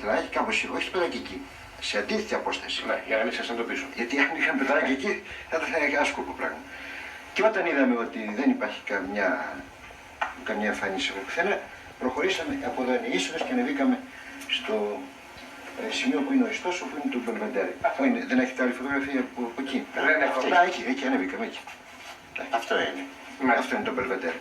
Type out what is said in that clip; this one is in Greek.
Πετράκι κάπως, όχι πετράκι εκεί. Σε αντίθετη απόσταση. Ναι, για να μην σας εντοπίσω. Γιατί αν είχαν πετράκι εκεί θα ήταν άσκοπο πράγμα. Και όταν είδαμε ότι δεν υπάρχει καμιά εμφάνιση από πουθενά, προχωρήσαμε από εδώ είναι ίσονες και ανεβήκαμε στο σημείο που είναι ο ιστός, όπου είναι το Μπελβεντέρε. Δεν έχετε άλλη φωτογραφία από εκεί? Δεν έχω. Εκεί ανεβήκαμε, εκεί. Αυτό είναι. Αυτό είναι το Μπελβεντέρε.